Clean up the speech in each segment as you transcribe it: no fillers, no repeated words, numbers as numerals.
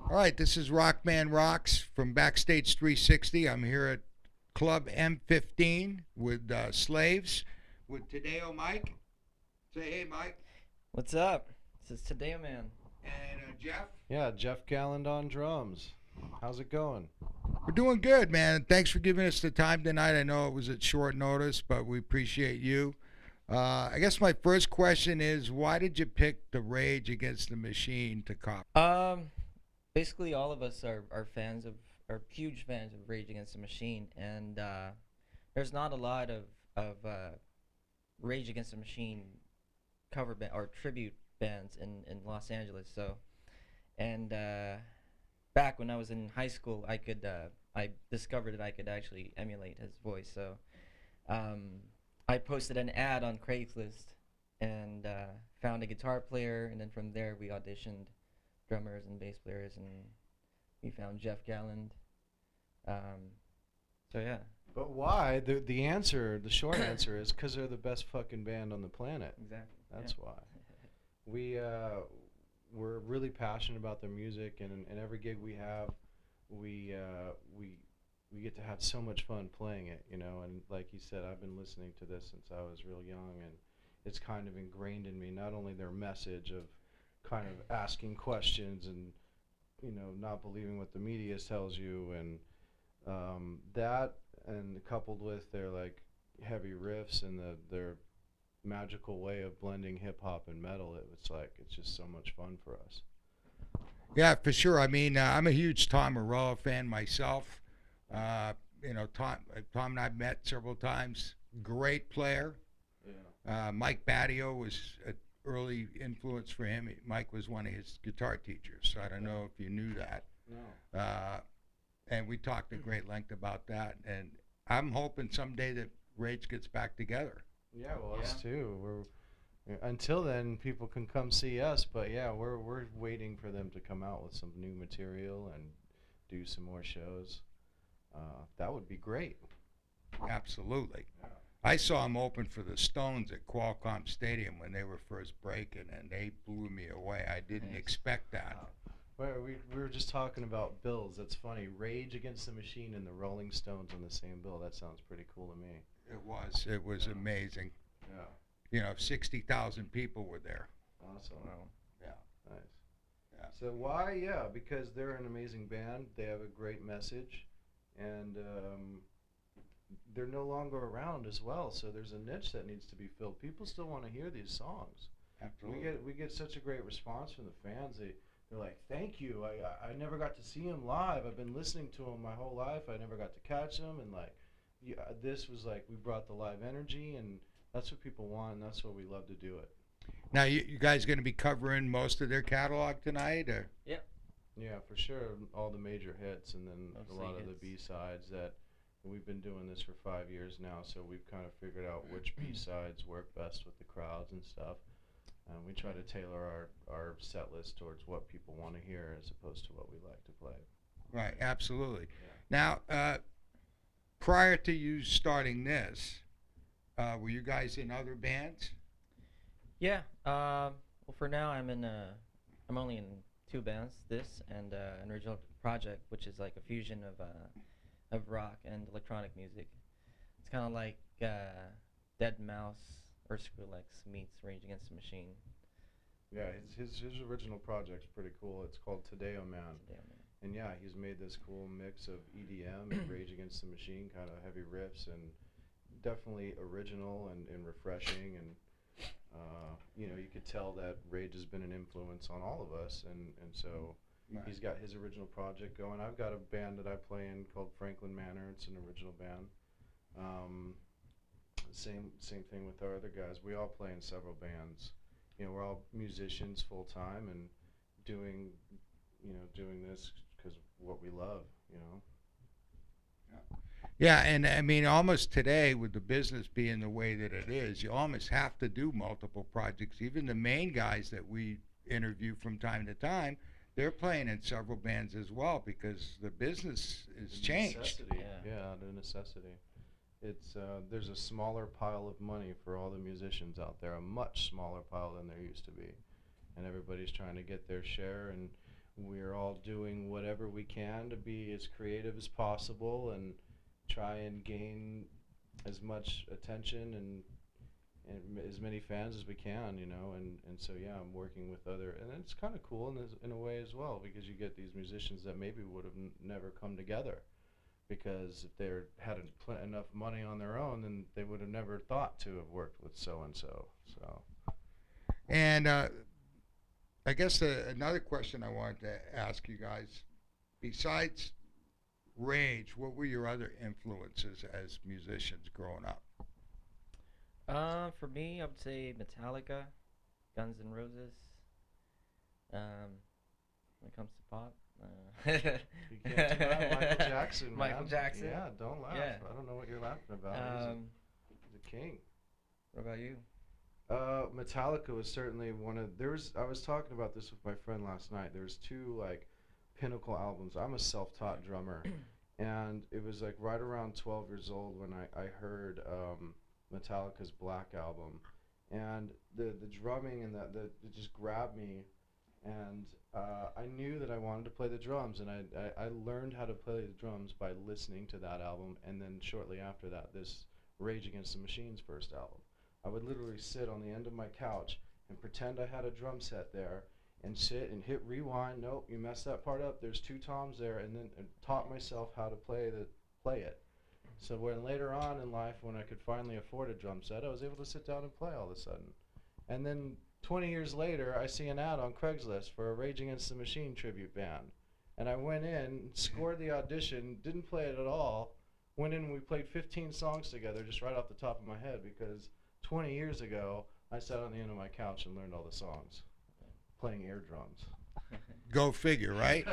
All right, this is RocmanRocks from BackStage360. I'm here at Club M15 with Slaves with Tadeo Mike. Say hey, Mike. What's up? This is Tadeo Man. And Jeff. Yeah, Jeff Galland on drums. How's it going? We're doing good, man. Thanks for giving us the time tonight. I know it was at short notice, but we appreciate you. I guess my first question is why did you pick the Rage Against the Machine to cop? Um, Basically, all of us are fans of, are huge fans of Rage Against the Machine, and there's not a lot of Rage Against the Machine cover band or tribute bands in Los Angeles. So, and back when I was in high school, I discovered that I could actually emulate his voice. So, um, I posted an ad on Craigslist and found a guitar player, and then from there we auditioned drummers and bass players, and we found Jeff Galland. Um, so yeah, But why? The answer, the short answer is because they're the best fucking band on the planet. exactly. Yeah. That's why. We we're really passionate about their music, and every gig we have, we uh, we we get to have so much fun playing it, you know. And like you said, I've been listening to this since I was real young, and it's kind of ingrained in me. Not only their message of kind of asking questions and not believing what the media tells you, and that, and coupled with their like heavy riffs and their magical way of blending hip hop and metal, it's like it's just so much fun for us. Yeah, for sure. I mean, I'm a huge Tom Morello fan myself. Uh, Tom and I've met several times. Great player. Yeah. Mike Battio was an early influence for him. Mike was one of his guitar teachers. So I don't know if you knew that. No. And we talked at great length about that. And I'm hoping someday that Rage gets back together. Yeah, well, Yeah. us too. Until then, people can come see us, but yeah, we're waiting for them to come out with some new material and do some more shows. That would be great. Absolutely. Yeah. I saw him open for the Stones at Qualcomm Stadium when they were first breaking, and they blew me away. I didn't Nice. expect that. Well, we were just talking about bills. That's funny. Rage Against the Machine and the Rolling Stones on the same bill. That sounds pretty cool to me. It was Yeah. amazing. Yeah. 60,000 people were there. Awesome. Wow. Yeah, Nice. yeah. So why? Yeah, because they're an amazing band. They have a great message, and they're no longer around as well. So there's a niche that needs to be filled. People still want to hear these songs. We Absolutely. get such a great response from the fans. They're like, "Thank you. I never got to see him live. I've been listening to him my whole life. I never got to catch him, and like, yeah, this was like we brought the live energy, and that's what people want, and that's what we love to do it." Now, you guys going to be covering most of their catalog tonight, or? Yep. Yeah, for sure. All the major hits, and then a Mostly lot of the hits. B sides that we've been doing this for 5 years now, so we've kind of figured out which B sides work best with the crowds and stuff. And we try to tailor our set list towards what people want to hear as opposed to what we like to play. Right, absolutely. Yeah. Now, prior to you starting this, were you guys in other bands? Yeah. Well, for now, I'm only in two bands. This and an original project, which is like a fusion of rock and electronic music. It's kind of like Dead Mouse or Skrillex meets Rage Against the Machine. Yeah, his original project's pretty cool. It's called Tadeo Man. Tadeo Man. And yeah, he's made this cool mix of EDM and Rage Against the Machine, kind of heavy riffs, and definitely original and refreshing. And you could tell that Rage has been an influence on all of us. And so Right. he's got his original project going. I've got a band that I play in called Franklin Manor. It's an original band. Um, same thing with our other guys. We all play in several bands. We're all musicians full time and doing doing this because what we love. Yeah, and I mean, almost today, with the business being the way that it is, you almost have to do multiple projects. Even the main guys that we interview from time to time, they're playing in several bands as well because the business has The changed. necessity. Yeah. Yeah, the necessity. It's there's a smaller pile of money for all the musicians out there, a much smaller pile than there used to be, and everybody's trying to get their share. And we're all doing whatever we can to be as creative as possible and try and gain as much attention and as many fans as we can, you know, and so yeah, I'm working with other, and it's kind of cool in a way as well, because you get these musicians that maybe would have never come together, because if they hadn't enough money on their own, then they would have never thought to have worked with so and so. So And I guess another question I wanted to ask you guys, besides Rage, what were your other influences as musicians growing up? For me, I would say Metallica, Guns N' Roses. When it comes to pop, you can't deny Michael Jackson, man. Michael Jackson. Yeah, don't laugh. Yeah. I don't know what you're laughing about. He's a king. What about you? Metallica was certainly one of. I was talking about this with my friend last night. There's two like pinnacle albums. I'm a self-taught drummer, and it was like right around 12 years old when I heard Metallica's Black album, and the drumming and it just grabbed me, and I knew that I wanted to play the drums, and I learned how to play the drums by listening to that album, and then shortly after that, this Rage Against the Machine's first album. I would literally sit on the end of my couch and pretend I had a drum set there and sit and hit rewind. Nope, you messed that part up. There's two toms there, and then taught myself how to play it. So when later on in life, when I could finally afford a drum set, I was able to sit down and play all of a sudden. And then 20 years later, I see an ad on Craigslist for a Rage Against the Machine tribute band. And I went in, scored the audition, didn't play it at all, went in and we played 15 songs together just right off the top of my head, because 20 years ago, I sat on the end of my couch and learned all the songs, playing air drums. Go figure, right?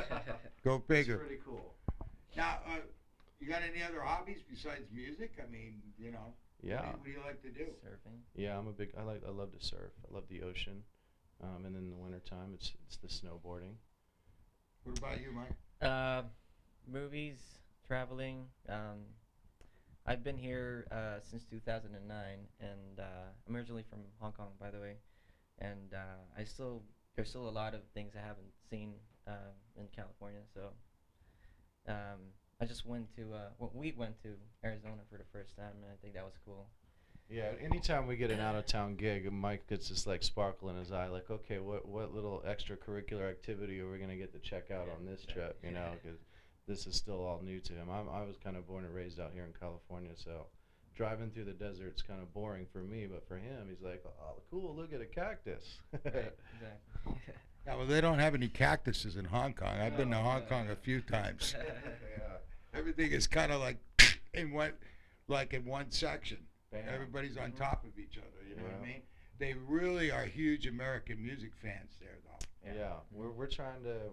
Go figure. It's pretty cool. Now, you got any other hobbies besides music? I mean, you know. Yeah. What do you like to do? Surfing. Yeah, I love to surf. I love the ocean. And then in the wintertime, it's the snowboarding. What about you, Mike? Movies, traveling. I've been here since 2009, and I'm originally from Hong Kong, by the way. And there's still a lot of things I haven't seen in California. So I just went to we went to Arizona for the first time, and I think that was cool. Yeah, anytime we get an out-of-town gig, Mike gets this like sparkle in his eye, like, okay, what little extracurricular activity are we gonna get to check out on this trip? You know, because this is still all new to him. I was kind of born and raised out here in California, so driving through the desert's kind of boring for me, but for him, he's like, oh, cool, look at a cactus. Right, exactly. Yeah, well, they don't have any cactuses in Hong Kong. I've been to Hong Kong a few times. Yeah. Everything is kind of like in one section. Bam. Everybody's on top of each other. You know what I Yeah. mean? They really are huge American music fans there, though. Yeah, we're trying to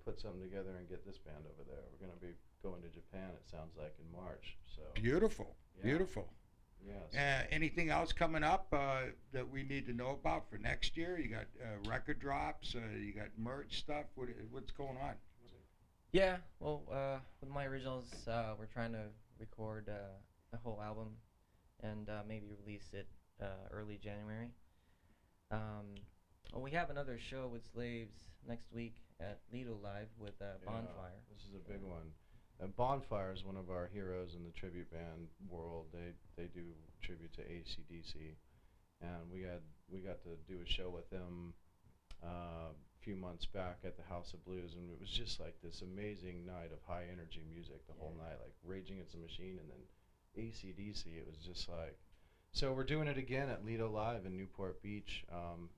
put something together and get this band over there. We're gonna be going to Japan. It sounds like in March. So Beautiful, Yeah. beautiful. yes. Anything else coming up that we need to know about for next year? You got record drops. You got merch stuff. What's going on? Yeah, well, with my originals, we're trying to record a whole album and maybe release it early January. Well, we have another show with Slaves next week at Lido Live with Bonfire. This is a big one. Bonfire is one of our heroes in the tribute band world. They do tribute to AC/DC, and we got to do a show with them a few months back at the House of Blues, and it was just like this amazing night of high energy music the whole night, like Raging Against the Machine and then AC/DC. It was just like, so we're doing it again at Lido Live in Newport Beach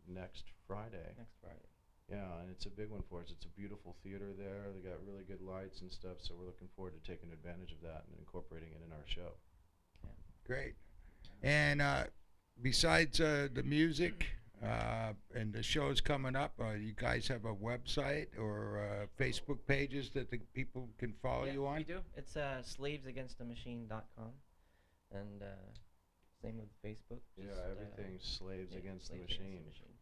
next Friday. Next Friday. Yeah, and it's a big one for us. It's a beautiful theater there. They got really good lights and stuff, so we're looking forward to taking advantage of that and incorporating it in our show. Great. And besides the music and the shows coming up, you guys have a website or Facebook pages that the people can follow you on? We do. It's slavesagainstthemachine.com, and same with Facebook. Yeah, just, everything's Slaves yeah, Against the Slaves Against Machine. the Machine.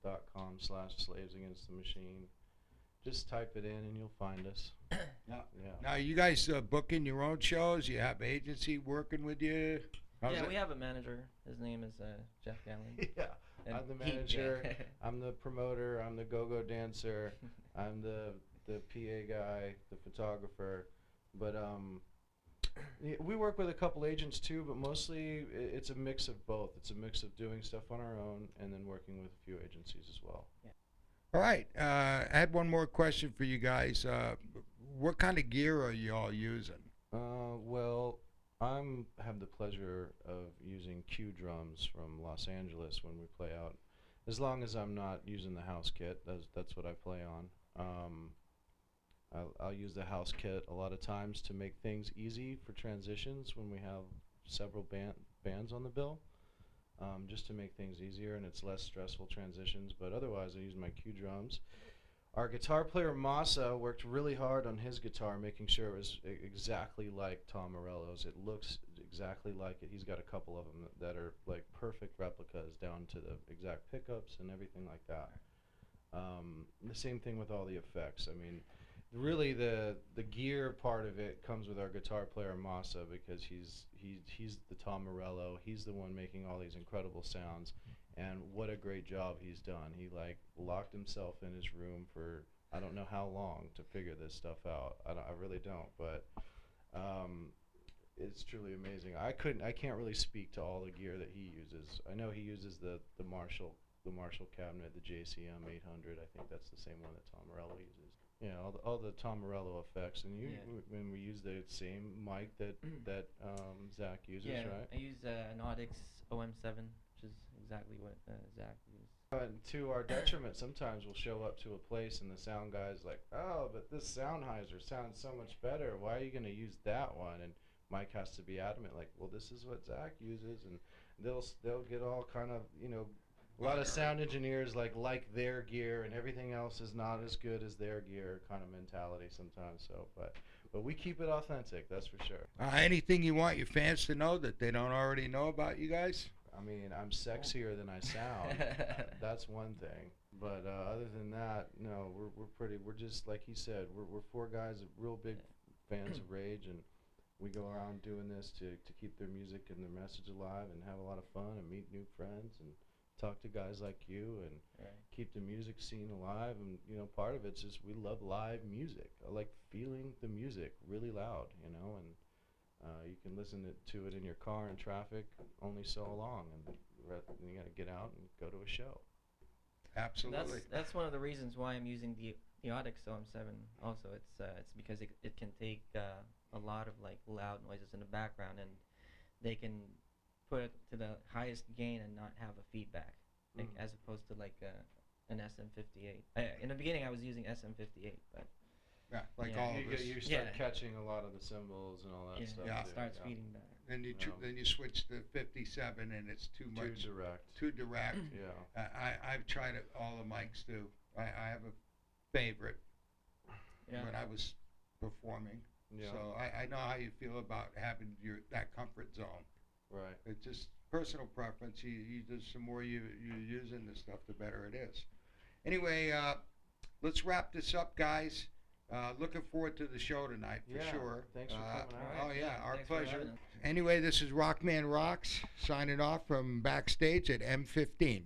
Facebook.com/Slaves Against the Machine. Just type it in and you'll find us. Yeah. Yeah. Now, you guys booking your own shows? You have agency working with you? How's Yeah, it? we have a manager. His name is Jeff Gallen. Yeah, And I'm the he- manager. yeah. I'm the promoter. I'm the go-go dancer. I'm the PA guy, the photographer. But we work with a couple agents too, but mostly it's a mix of both. It's a mix of doing stuff on our own and then working with a few agencies as well. All right. I had one more question for you guys. What kind of gear are you all using? Well, have the pleasure of using Q drums from Los Angeles when we play out. As long as I'm not using the house kit, that's what I play on. I'll use the house kit a lot of times to make things easy for transitions when we have several bands on the bill, just to make things easier and it's less stressful transitions. But otherwise, I use my Q drums. Our guitar player Masa worked really hard on his guitar, making sure it was exactly like Tom Morello's. It looks exactly like it. He's got a couple of them that are like perfect replicas, down to the exact pickups and everything like that. The same thing with all the effects. I mean, really the gear part of it comes with our guitar player Masa, because he's the Tom Morello. He's the one making all these incredible sounds. And what a great job he's done. He like locked himself in his room for I don't know how long to figure this stuff out. I really don't, but it's truly amazing. I can't really speak to all the gear that he uses. I know he uses the Marshall cabinet, the JCM 800. I think that's the same one that Tom Morello uses. Yeah, all the Tom Morello effects, and when we use the same mic that Zach uses, Yeah, right? I use an Audix OM7, which is exactly what Zach used. And to our detriment, sometimes we'll show up to a place and the sound guy's like, "Oh, but this Sennheiser sounds so much better. Why are you going to use that one?" And Mike has to be adamant, like, "Well, this is what Zach uses," and they'll get all kind of, a lot of sound engineers like their gear and everything else is not as good as their gear kind of mentality sometimes. So, but we keep it authentic, that's for sure. Anything you want your fans to know that they don't already know about you guys? I mean, I'm sexier than I sound. That's one thing. But other than that, no, we're just like he said. We're four guys, real big fans of Rage, and we go around doing this to keep their music and their message alive and have a lot of fun and meet new friends and talk to guys like you and keep the music scene alive. And part of it's just we love live music. I like feeling the music really loud, and you can listen to it in your car in traffic only so long, and you got to get out and go to a show. Absolutely. That's one of the reasons why I'm using the Audix OM7. Also, it's because it can take a lot of like loud noises in the background, and they can put it to the highest gain and not have a feedback, like, as opposed to like an SM58. In the beginning, I was using SM58, but Yeah, like Yeah. all of us. You start catching a lot of the cymbals and all that stuff. Yeah. it starts feeding back. Then you switch to 57 and it's too much. Too direct. Too direct. Yeah. I've tried all the mics too. I have a favorite when I was performing. Yeah. So I know how you feel about having that comfort zone. Right. It's just personal preference. You just the more you're using this stuff, the better it is. Anyway, let's wrap this up, guys. Looking forward to the show tonight for sure. Thanks for coming out. Oh yeah, our Thanks for pleasure. having us. Anyway, this is RocmanRocks signing off from backstage at M15.